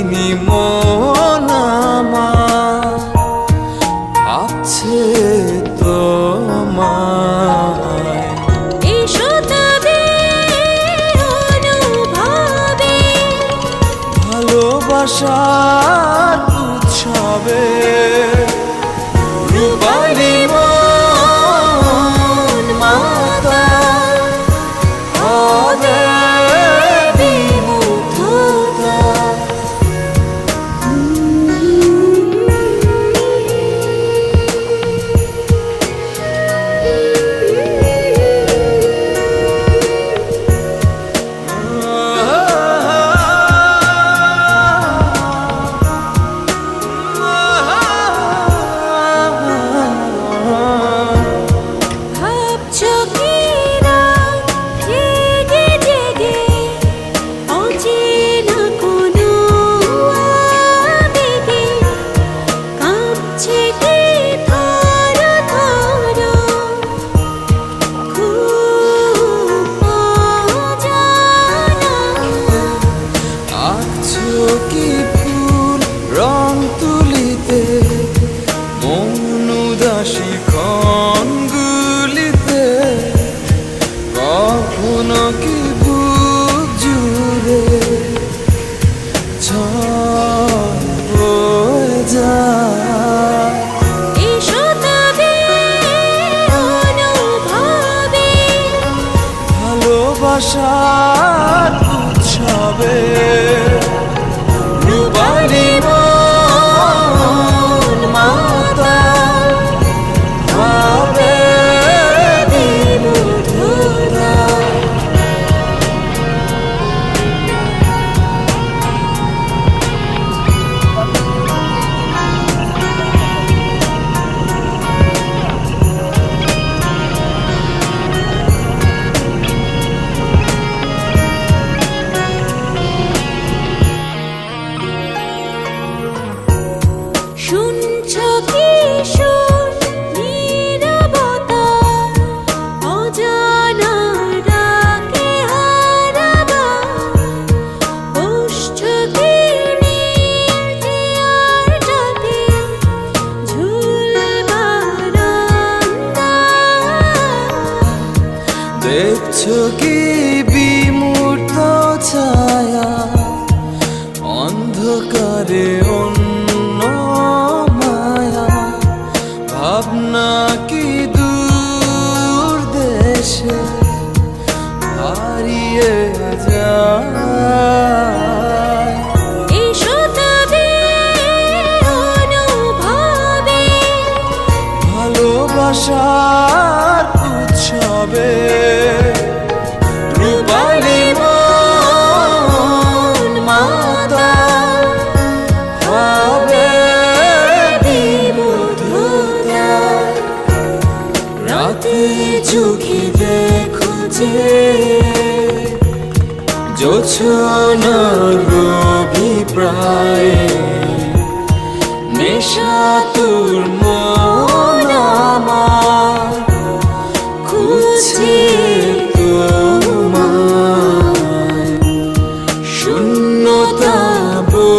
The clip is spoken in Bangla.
ভাবিনি মন আমার আছে তোমায়। এসো তবে অনুভবে ভালোবাসার উৎসবে রূপালি মন মাতাল হবে বিমুগ্ধতা। ভাবছো কি রাত জেগে জেগে অচেনা কোনো আবেগে কাঁপছে কি থর থর খুব অজানা। আছো কি ফুল রং তুলিতে মন উদাসী ক্ষণগুলিতে কখনো কি বুক জুড়ে ঝড় বয়ে যায়। এসো তবে অনুভবে ভালোবাসার উৎসবে রূপালি মন মাতাল হবে বিমুগ্ধতা। শুনছো কি সুর নীরবতা অজানা ডাকে হারাবা বসছো কি চেয়ারটাতে ঝুল বারান্দা। দেখছো কি বিমূর্ত ছায়া অন্ধকারে অন্য মায়া ভাবনা কি দূর দেশে হারিয়ে যায়। এসো তবে অনুভবে ভালোবাসার উৎসবে রূপালি মন মাতাল হবে বিমুগ্ধতা। রাতে চোখে দেখো যে জোছনার অভিপ্রায়ে নেশা তোর মন আমার খুঁজছে